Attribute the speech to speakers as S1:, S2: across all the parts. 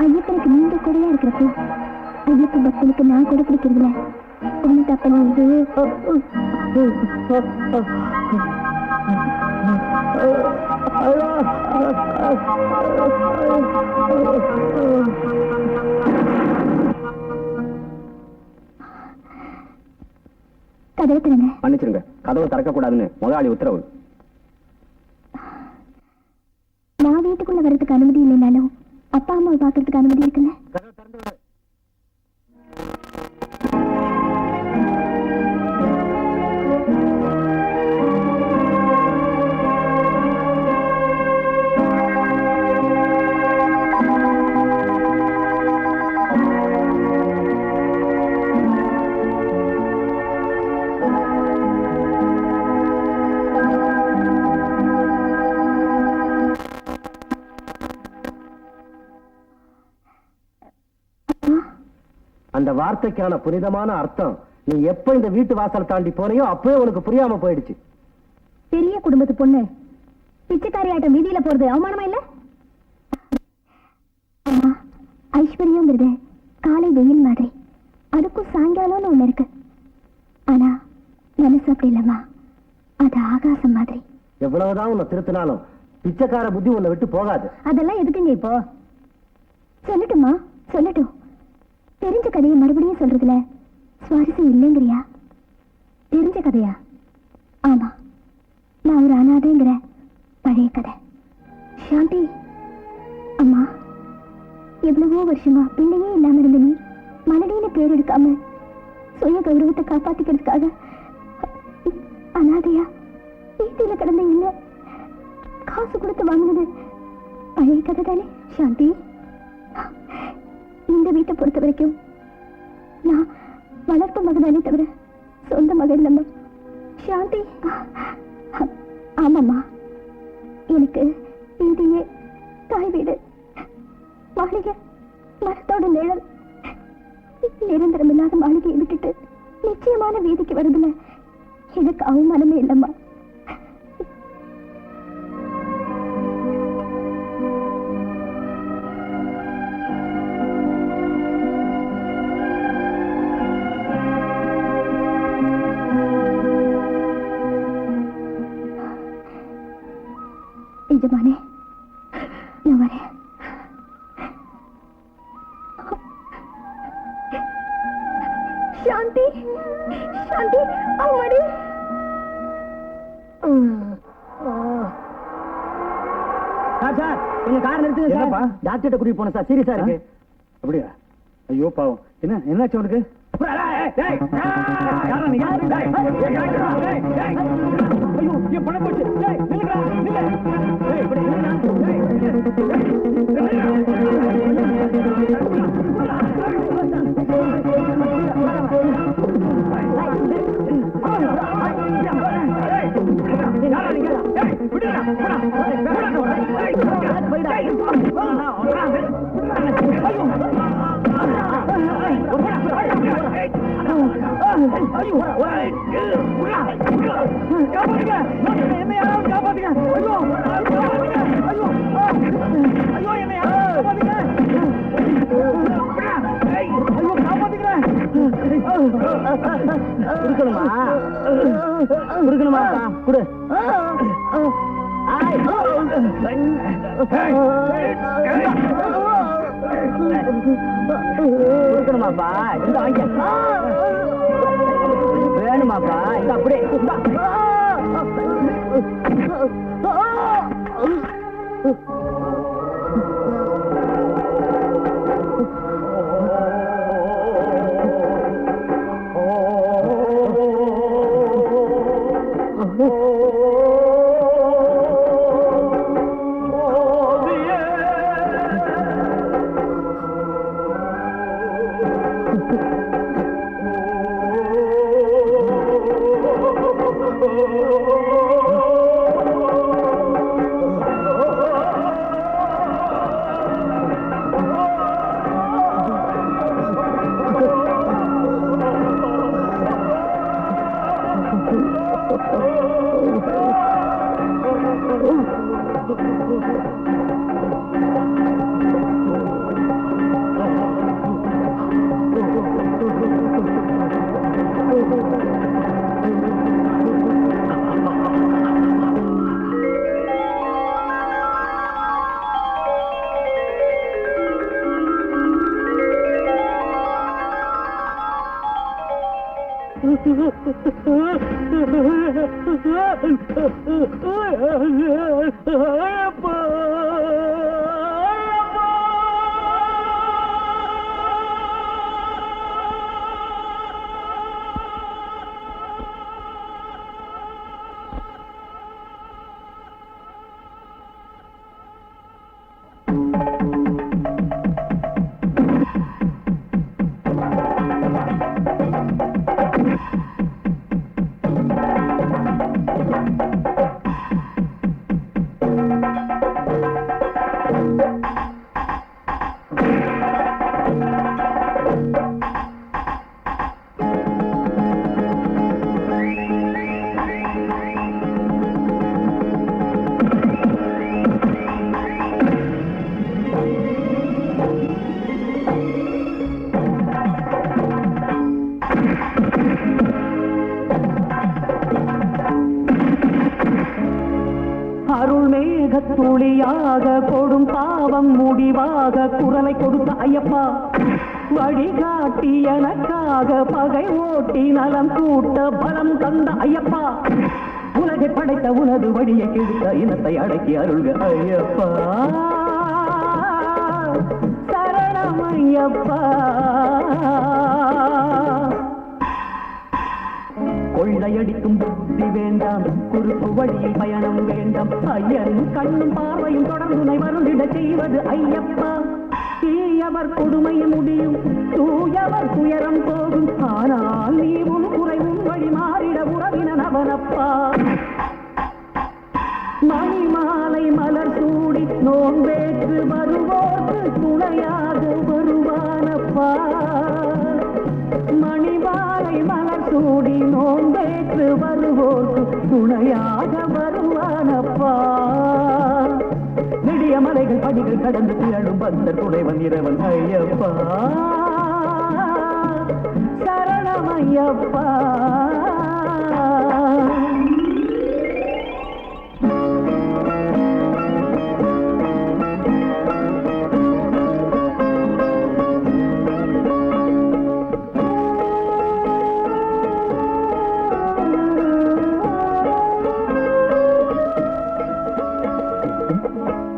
S1: ஐயப்பனுக்கு நீண்ட கூடையா இருக்கிறப்போ ஐயப்ப பக்தனுக்கு நான் கூட பிடிக்கிறதுல ஒண்ணு தப்ப கதவை திறங்க.
S2: மன்னிச்சிருங்க, கதவை திறக்க கூடாதுன்னு முதலாளி உத்தரவு.
S1: நான் வீட்டுக்குள்ள வர்றதுக்கு அனுமதி இல்லைனாலும் அப்பா அம்மாவை பாக்குறதுக்கு அனுமதி இருக்குல்ல?
S2: அந்த வார்த்தைக்கான புனிதமான அர்த்தம் நீ எப்ப இந்த வீட்டு வாசல் தாண்டி போனையோ அப்பவே உனக்கு புரியாம போயிடுச்சு.
S1: பெரிய குடும்பத்து பொண்ணு பிச்சைக்காரியாட்டம் வீதியில போறது அவமானமா இல்ல? ஐஸ்வர்யங்கிறது காலை வெயில் மாதிரி, அதுக்கும் சாயங்காலம்னு ஒண்ணு இருக்கு. ஆனா மனசு அப்படி இல்லம்மா, அது ஆகாசம் மாதிரி.
S2: எவ்வளவுதான் உன்னை திருத்தினாலும் பிச்சைக்கார புத்தி உன்னை விட்டு போகாது.
S1: அதெல்லாம் எதுக்குங்க இப்போ? சொல்லட்டுமா? சொல்லட்டும். தெரிஞ்ச கதையை மறுபடியும் சொல்றதுல சுவாரஸ்யம் இல்லைங்கிறியா? தெரிஞ்ச கதையா? ஆமா, நான் ஒரு அனாதைங்கிற பழைய கதை. சாந்தி அம்மா, எவ்வளவோ வருஷமா பிள்ளையே இல்லாம இருந்த நீ மனதில பேர் எடுக்காம சுய கௌரவத்தை காப்பாத்திக்கிறதுக்காக அனாதையா வீட்டில கிடந்த இல்ல காசு கொடுத்து வாங்கினது பழைய கதை தானே சாந்தி? இந்த வீட்டை பொறுத்த வரைக்கும் நான் வளர்ப்பு மகதானே தவிர சொந்த மகன் இல்லம்மா சாந்தி. ஆமாம்மா, எனக்கு வீட்டையே தாய் வீடு, மாளிகை, மரத்தோட நிழல், நிரந்தரம் இல்லாத மாளிகையை விட்டுட்டு நிச்சயமான வீதிக்கு வருதுல எனக்கு அவமானமே இல்லம்மா. எஜமானே, நான் வரேன். சாந்தி, சாந்தி, அம்மாடி.
S2: சார் கொஞ்சம் கார் நிறுத்துங்க சார். டாக்டர்கிட்ட கூட்டிட்டு போன சார், சீரியஸா இருக்கு.
S3: அப்படியா? ஐயோ பாவம், என்னாச்சு அவனுக்கு?
S2: குடுக்கணுமா? குடு. கொடுக்கணுமாப்பா? இந்த வாங்க. வேணுமாப்பா? இந்த அப்படியே
S4: துளியாக கொடும் பாவம் முடிவாக குரலை கொடுத்த ஐயப்பா, வழிகாட்டி எனக்காக பகை ஓட்டி நலம் கூட்ட பலம் தந்த ஐயப்பா, உலகை படைத்த உனது வழியை கெடுத்த இனத்தை அடக்கி அருள்க ஐயப்பா, சரணம் ஐயப்பா. கொள்ளையடிக்கும் புத்தி வேண்டாம், குறுக்கு வழியில் பயணம் வேண்டாம், ஐயன் கண்ணும் பார்வையும் தொடர்ந்துனை வருந்திட செய்வது ஐயப்பா. தீயவர் கொடுமை முடியும், தூயவர் துயரம் போகும், ஆனால் நீ உன் குறைவும் வழி மாறிட உறவினன் அவனப்பா. மணிமாலை மலர் சூடி நோன்பேற்று வருவோர்க்கு துணையாக வருவானப்பா. மணிமாலை மலர் சூடி நோன்பேற்று வருவோர்க்கு துணையாக வருவானப்பா. நெடிய மலைகள் படிகள் கடந்து திரளும் பக்தர் துணைவன் இரவன் ஐயப்பா, சரணம் ஐயப்பா.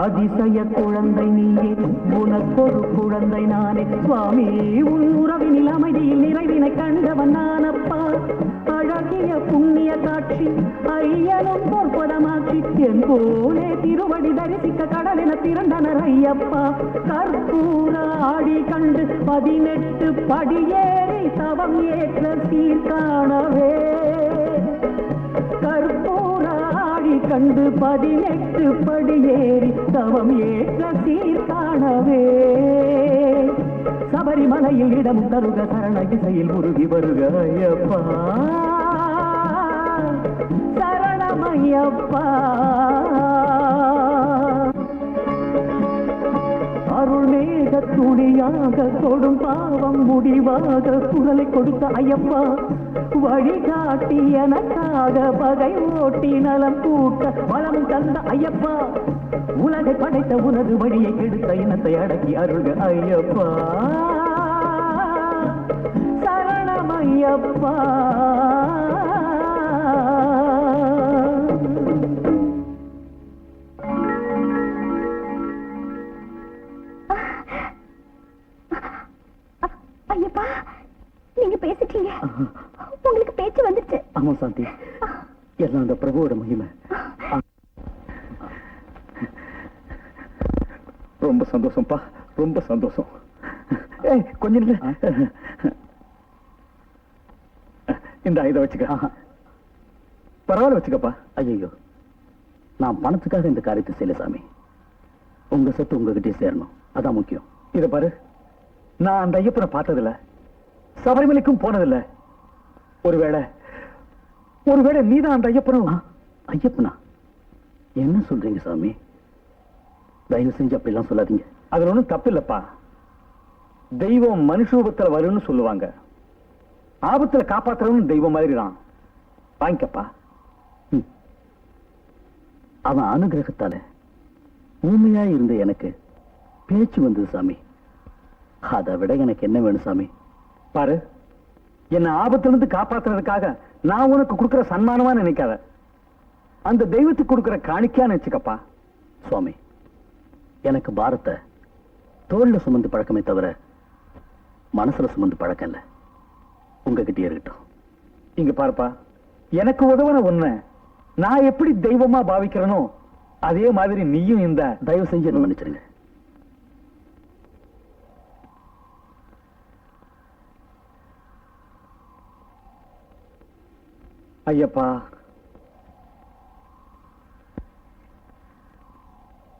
S4: அதிசய குழந்தை நீயே, உனக்கொரு குழந்தை நானே சுவாமி, உன் உறவினில் அமைதியில் நிறைவினை கண்டவன் நானப்பா. அழகிய புண்ணிய காட்சி ஐயனும் பொற்பதமாட்சி, என் போலே திருவடி தரிசிக்க கடலென திரண்டனர் ஐயப்பா. கற்பூர ஆடி கண்டு 18 படியேறி தவம் ஏற்ற சீர்காணவே, கற்பூர ஆடி கண்டு 18 படியேறி தவம் ஏற்ற சீர்காணவே. சபரிமலையில் இடம் தருக சரண திசையில் உருகி வருக ஐயப்பா, சரணம் ஐயப்பா. அருள்மேக துணியாக கொடும் பாவம் முடிவாக குரலை கொடுத்த ஐயப்பா, வழிகாட்டி எனக்காக பகை ஓட்டி நலம் கூட்ட பலம் தந்த ஐயப்பா, உலகை படைத்த உனது வழியை கெடுத்த இனத்தை அடக்கி அருள்க ஐயப்பா, சரணம் ஐயப்பா.
S1: ஐயப்பா, நீங்க பேசிட்டீங்க, உங்களுக்கு பேச்சு வந்துச்சு.
S3: ஆமா சாந்தி, எல்லாம் அந்த பிரபுவோட மகிமை. ரொம்ப சந்தோஷம்ப்பா, ரொம்ப சந்தோஷம். கொஞ்சம் இல்ல, இந்த இதை வச்சுக்க. பரவாயில்ல வச்சுக்கப்பா. ஐயோ, நான் பணத்துக்காக இந்த காரியத்தை செய்யல சாமி. உங்க சொத்து உங்ககிட்டே சேரணும், அதான் முக்கியம். இத பாரு, நான் அந்த ஐயப்பனை பார்த்ததில்ல, சபரிமலைக்கும் போனதில்ல. ஒருவேளை நீதான் அந்த ஐயப்பனும். ஐயப்பனா? என்ன சொல்றீங்க சாமி? தயவு செஞ்சு அப்படிலாம் சொல்லாதீங்க. அதுல ஒண்ணும் தப்பு இல்லப்பா. தெய்வம் மனுஷரூபத்துல வரும்னு சொல்லுவாங்க, ஆபத்துல காப்பாத்துறவன் தெய்வம் மாதிரி தான். வாங்கிக்கப்பா. அவன் அனுகிரகத்தால ஊமையா இருந்த எனக்கு பேச்சு வந்தது சாமி. அதை விட எனக்கு என்ன வேணும் சாமி? பாரு, என்ன ஆபத்திலிருந்து காப்பாத்துறதுக்காக நான் உனக்கு கொடுக்கிற சன்மானமா நினைக்காத, அந்த தெய்வத்துக்கு கொடுக்கிற காணிக்கையா நினைச்சுக்கப்பா. சுவாமி, எனக்கு பாரத்தை தோல்ல சுமந்து பழக்கமே தவிர மனசுல சுமந்து பழக்கம் இல்ல. உங்ககிட்டயே இருக்கட்டும். இங்க பாருப்பா, எனக்கு உதவன ஒண்ணு நான் எப்படி தெய்வமா பாவிக்கிறேனோ அதே மாதிரி நீயும் இந்த தயவு செஞ்சு என்ன மன்னிச்சிருங்க. ஐயப்பா,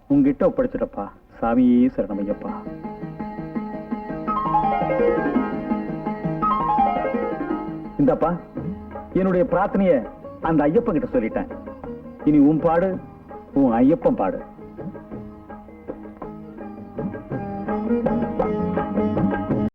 S3: உங்ககிட்ட ஒப்படைச்சிடப்பா. சாமியே சரணம் ஐயப்பா. இந்தப்பா, என்னுடைய பிரார்த்தனைய அந்த ஐயப்பன் கிட்ட சொல்லிட்டேன். இனி உன் பாடு, உன் ஐயப்பன் பாடு.